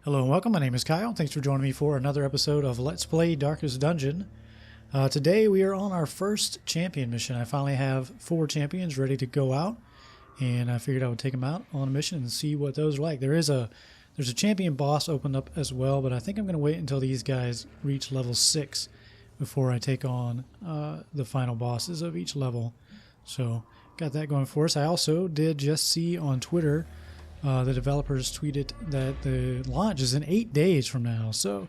Hello and welcome, my name is Kyle. Thanks for joining me for another episode of Let's Play Darkest Dungeon. Today we are on our first champion mission. I finally have 4 champions ready to go out, and I figured I would take them out on a mission and see what those are like. There's a champion boss opened up as well, but I think I'm going to wait until these guys reach level 6 before I take on the final bosses of each level. So got that going for us. I also did just see on Twitter the developers tweeted that the launch is in 8 days from now. So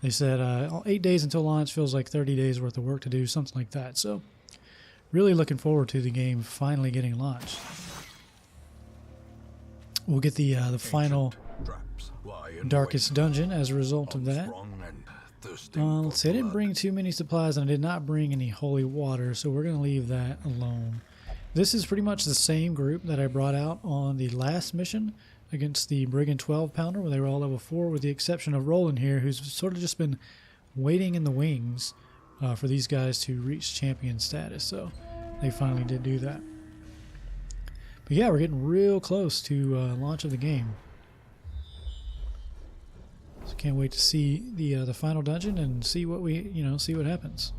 they said 8 days until launch feels like 30 days worth of work to do, something like that. So really looking forward to the game finally getting launched. We'll get the final darkest dungeon as a result of that. Let's see, I didn't bring too many supplies and I did not bring any holy water, so we're going to leave that alone. This is pretty much the same group that I brought out on the last mission against the Brigand 12 pounder where they were all level 4, with the exception of Roland here, who's sort of just been waiting in the wings for these guys to reach champion status. So they finally did do that. But yeah, we're getting real close to launch of the game. So can't wait to see the final dungeon and see what see what happens.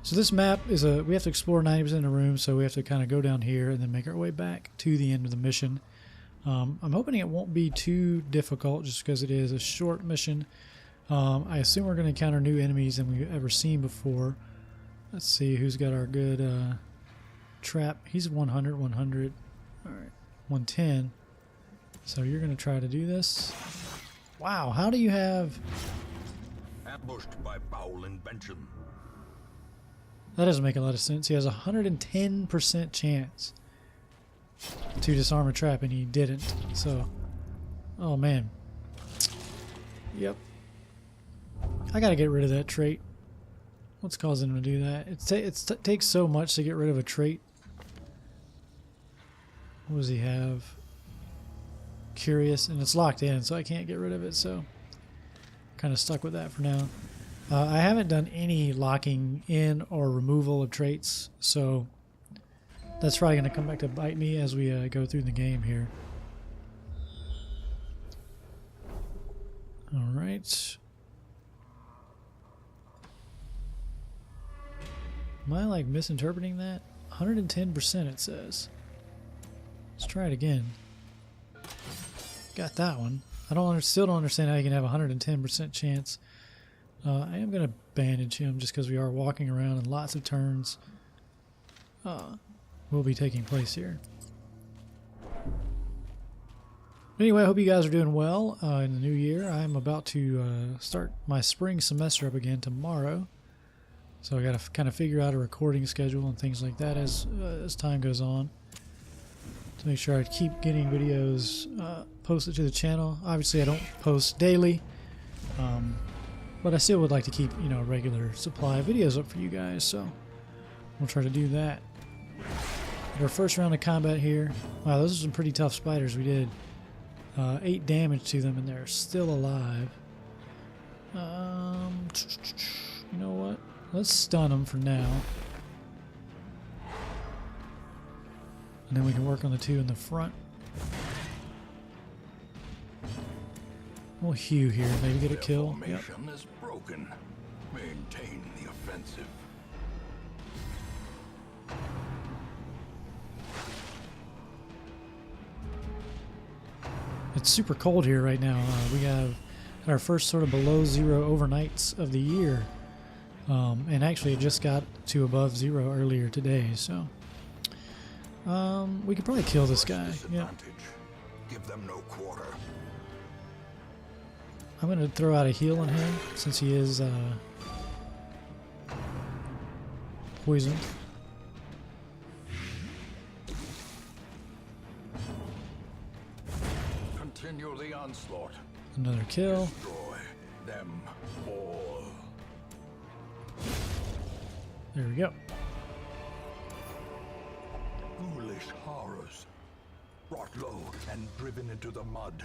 So this map is we have to explore 90% of the room, so we have to kind of go down here and then make our way back to the end of the mission. I'm hoping it won't be too difficult just because it is a short mission. I assume we're going to encounter new enemies than we've ever seen before. Let's see who's got our good trap. He's 100, 100, all right, 110. So you're going to try to do this. Wow, how do you have... Ambushed by foul invention. That doesn't make a lot of sense. He has a 110% chance to disarm a trap, and he didn't. So, oh man. Yep. I gotta get rid of that trait. What's causing him to do that? It takes so much to get rid of a trait. What does he have? Curious, and it's locked in, so I can't get rid of it. So, kind of stuck with that for now. I haven't done any locking in or removal of traits, so that's probably going to come back to bite me as we go through the game here. Alright. Am I like misinterpreting that? 110% it says. Let's try it again. Got that one. Still don't understand how you can have a 110% chance. I am going to bandage him just because we are walking around and lots of turns will be taking place here. Anyway, I hope you guys are doing well in the new year. I'm about to start my spring semester up again tomorrow. So I got to kind of figure out a recording schedule and things like that as time goes on, to make sure I keep getting videos posted to the channel. Obviously, I don't post daily. But I still would like to keep, a regular supply of videos up for you guys, so we'll try to do that. Our first round of combat here. Wow, those are some pretty tough spiders we did. 8 damage to them, and they're still alive. You know what? Let's stun them for now. And then we can work on the 2 in the front. We'll hew here, maybe get a kill. Yep. Is broken. Maintain the offensive. It's super cold here right now. We have our first sort of below 0 overnights of the year. And actually it just got to above 0 earlier today, so we could probably kill this guy. Yeah. Give them no quarter. I'm going to throw out a heal on him since he is poisoned. Continue the onslaught. Another kill. Destroy them all. There we go. Ghoulish horrors. Brought low and driven into the mud.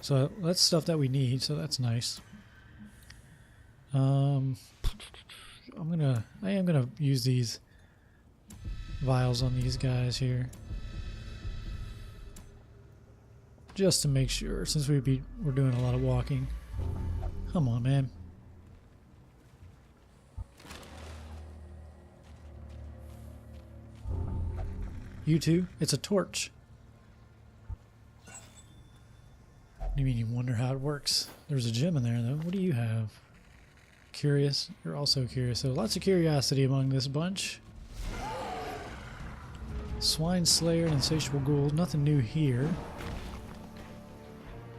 So that's stuff that we need, so that's nice. I am gonna use these vials on these guys here. just to make sure, since we're doing a lot of walking. Come on, man. You too? It's a torch. You mean you wonder how it works? There's a gem in there, though. What do you have? Curious? You're also curious. So lots of curiosity among this bunch. Swine Slayer and Insatiable Ghoul. Nothing new here.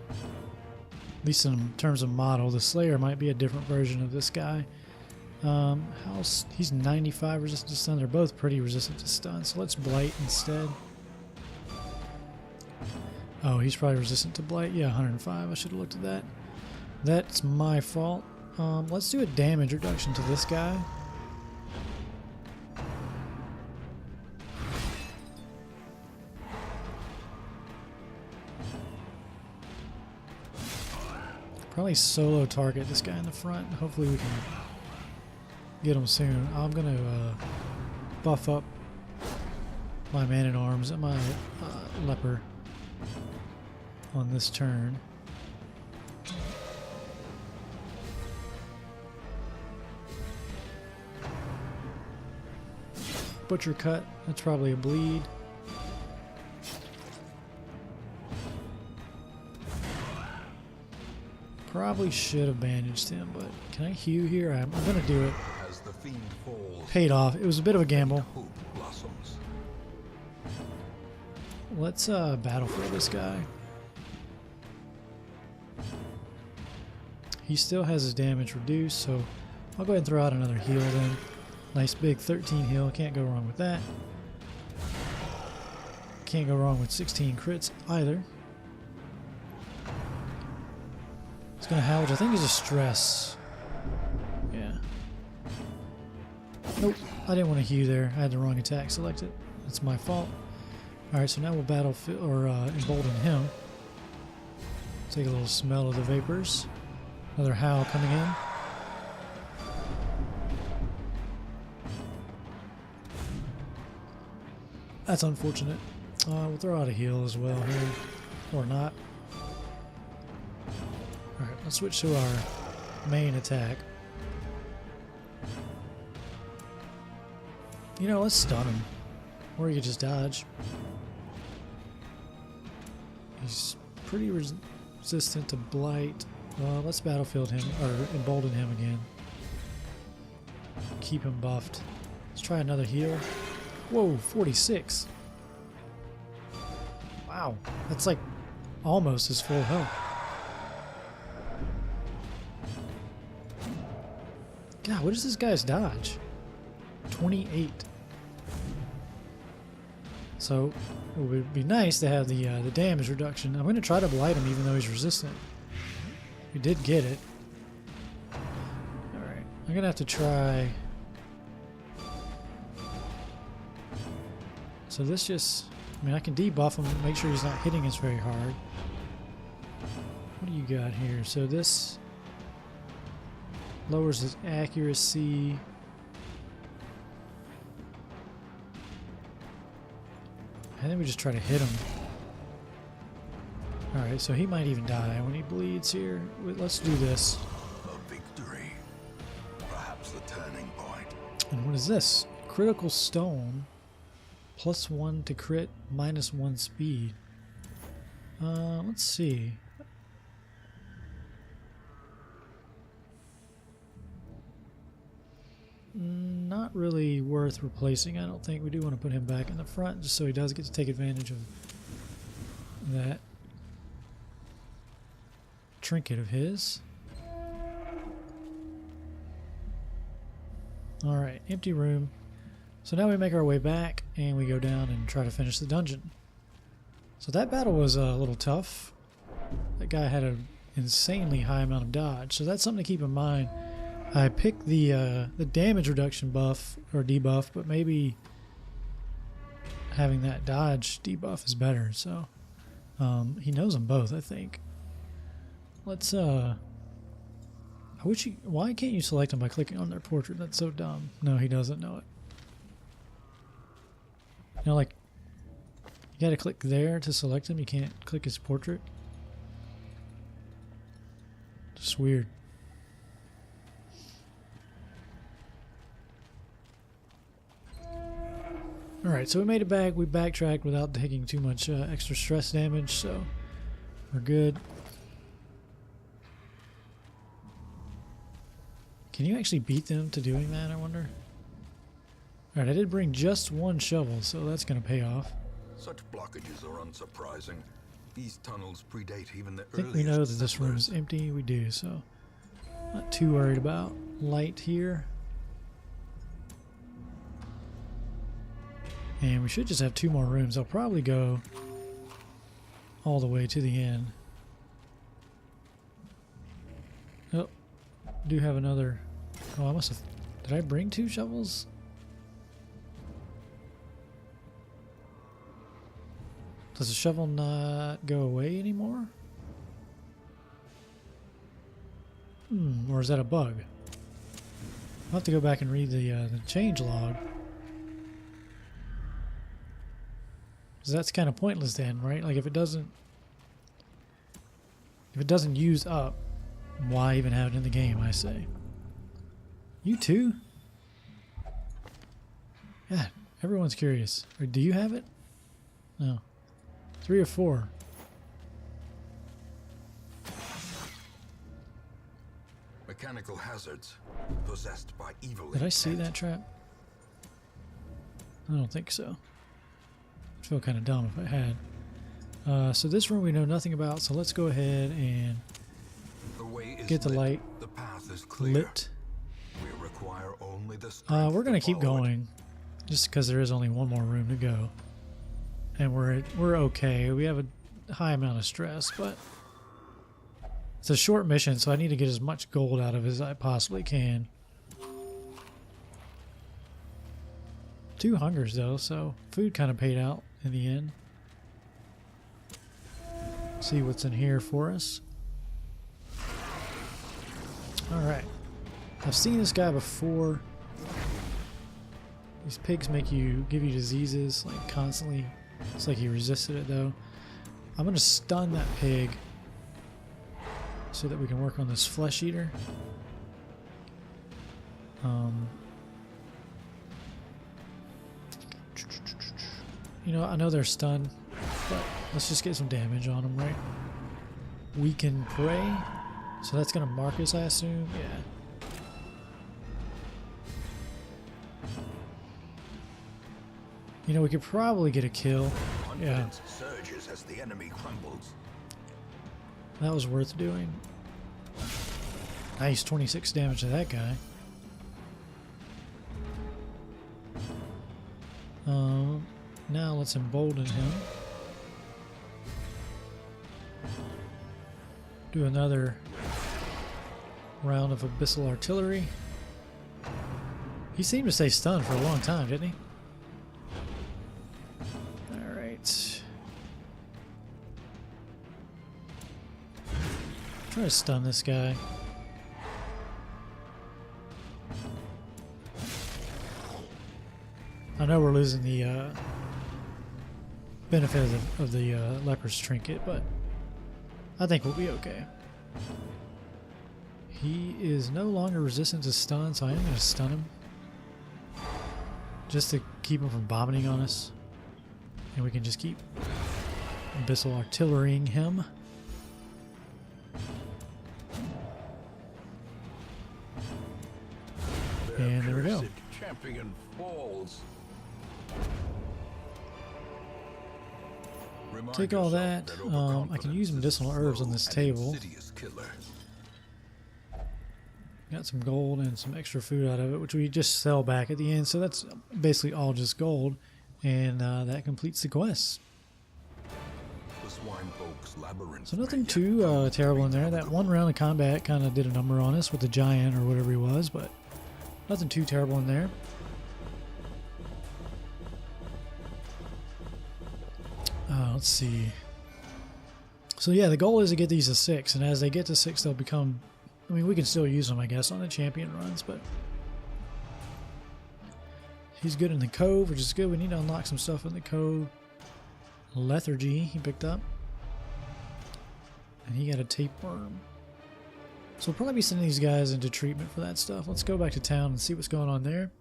At least in terms of model. The Slayer might be a different version of this guy. He's 95 resistant to stun. They're both pretty resistant to stun. So let's Blight instead. Oh, he's probably resistant to Blight. Yeah, 105. I should have looked at that. That's my fault. Let's do a damage reduction to this guy. Probably solo target this guy in the front. Hopefully we can get him soon. I'm going to buff up my man-at-arms and my leper on this turn. Butcher cut, that's probably a bleed. Probably should have bandaged him, but can I heal here? I'm gonna do it. As the fiend falls, Paid off. It was a bit of a gamble. hope blossoms. Let's battle for this guy. He still has his damage reduced, so I'll go ahead and throw out another heal then. Nice big 13 heal. Can't go wrong with that. Can't go wrong with 16 crits either. It's going to have, which I think is a stress. Yeah. Nope. I didn't want to heal there. I had the wrong attack selected. That's my fault. Alright, so now we'll battle embolden him. Take a little smell of the vapors. Another howl coming in. That's unfortunate. We'll throw out a heal as well here. Or not. Alright, let's switch to our main attack. You know, let's stun him. Or you could just dodge. He's pretty resistant to Blight. Well, let's battlefield him, or embolden him again. Keep him buffed. Let's try another heal. Whoa, 46. Wow, that's like almost his full health. God, what is this guy's dodge? 28. So it would be nice to have the damage reduction. I'm going to try to blight him even though he's resistant. We did get it. Alright, I'm going to have to try. So this just, I mean, I can debuff him, make sure he's not hitting us very hard. What do you got here? So this lowers his accuracy. I think we just try to hit him. Alright, so he might even die when he bleeds here. Let's do this. A victory. Perhaps the turning point. And what is this? Critical stone. +1 to crit, -1 speed. Let's see. Not really worth replacing, I don't think. We do want to put him back in the front just so he does get to take advantage of that trinket of his. Alright, empty room. So now we make our way back and we go down and try to finish the dungeon. So that battle was a little tough. That guy had an insanely high amount of dodge, so that's something to keep in mind. I picked the damage reduction buff or debuff, but maybe having that dodge debuff is better. So he knows them both, I think. Let's I wish you, why can't you select them by clicking on their portrait? That's so dumb. No, he doesn't know it. You know, like, You gotta click there to select him. You can't click his portrait. Just weird. Alright, so we made it back. We backtracked without taking too much extra stress damage, so we're good. Can you actually beat them to doing that, I wonder? Alright, I did bring just one shovel, so that's going to pay off. Such blockages are unsurprising. These tunnels predate even the I think we know that this room is empty. We do, so not too worried about light here. And we should just have 2 more rooms. I'll probably go all the way to the end. Oh, do have another. Oh, I must have. Did I bring 2 shovels? Does the shovel not go away anymore? Or is that a bug? I'll have to go back and read the change log. So that's kind of pointless then, right? Like if it doesn't use up, why even have it in the game, I say. You too? Yeah, everyone's curious. Or do you have it? No. 3 or 4. Mechanical hazards possessed by evil. Did I see that trap? I don't think so. I'd feel kind of dumb if I had. So this room we know nothing about, so let's go ahead and get the light The path is clear. lit. We require only the strength We're gonna to keep follow it. going, just because there is only one more room to go, and we're okay. We have a high amount of stress, but it's a short mission, so I need to get as much gold out of it as I possibly can. 2 hungers though, so food kind of paid out in the end. See what's in here for us. Alright. I've seen this guy before. These pigs give you diseases like constantly. It's like he resisted it though. I'm gonna stun that pig so that we can work on this flesh eater. You know, I know they're stunned, but let's just get some damage on them, right? Weaken prey. So that's gonna mark us, I assume. Yeah. You know, we could probably get a kill. Yeah. Confidence surges as the enemy crumbles. That was worth doing. Nice, 26 damage to that guy. Now let's embolden him. Do another round of abyssal artillery. He seemed to stay stunned for a long time, didn't he? Alright. Try to stun this guy. I know we're losing the benefit of the leper's trinket, but I think we'll be okay. He is no longer resistant to stun, so I am going to stun him. Just to keep him from vomiting on us. And we can just keep abyssal artillerying him. And there we go. Champion falls. Take all that. I can use medicinal herbs on this table. Got some gold and some extra food out of it, which we just sell back at the end. So that's basically all just gold. And that completes the quest. So nothing too terrible in there. That one round of combat kind of did a number on us with the giant or whatever he was, but nothing too terrible in there. Let's see. So yeah, the goal is to get these to 6, and as they get to 6, they'll become... I mean, we can still use them, I guess, on the champion runs, but... He's good in the cove, which is good. We need to unlock some stuff in the cove. lethargy he picked up. And he got a tapeworm. So we'll probably be sending these guys into treatment for that stuff. Let's go back to town and see what's going on there.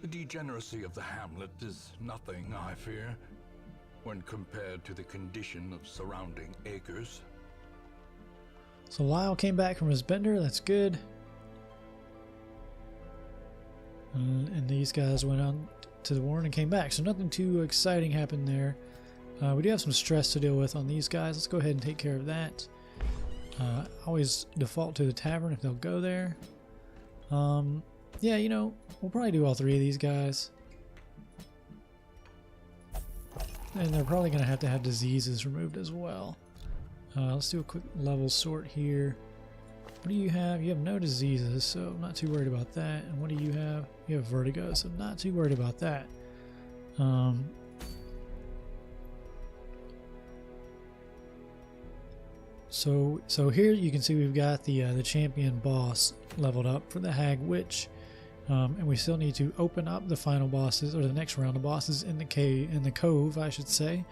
The degeneracy of the hamlet is nothing, I fear, when compared to the condition of surrounding acres. So Lyle came back from his bender, that's good. And these guys went on to the warren and came back, so nothing too exciting happened there. We do have some stress to deal with on these guys. Let's go ahead and take care of that. Always default to the tavern if they'll go there. Yeah, you know, we'll probably do all three of these guys. And they're probably going to have diseases removed as well. Let's do a quick level sort here. What do you have? You have no diseases, so I'm not too worried about that. And what do you have? You have vertigo, so I'm not too worried about that. So here you can see we've got the champion boss leveled up for the Hag Witch. And we still need to open up the final bosses, or the next round of bosses in the cove, I should say.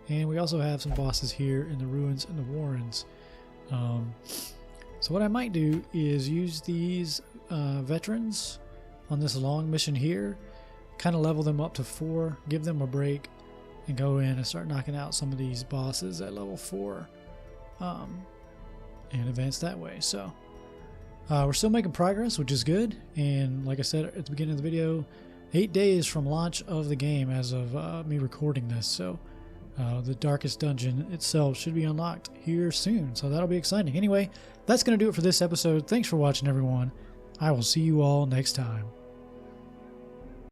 And we also have some bosses here in the ruins and the warrens. So what I might do is use these veterans on this long mission here, kind of level them up to 4, give them a break, and go in and start knocking out some of these bosses at level 4, and advance that way. So we're still making progress, which is good. And like I said at the beginning of the video, 8 days from launch of the game as of me recording this. So the darkest dungeon itself should be unlocked here soon, so that'll be exciting. Anyway, that's going to do it for this episode. Thanks for watching, everyone. I will see you all next time.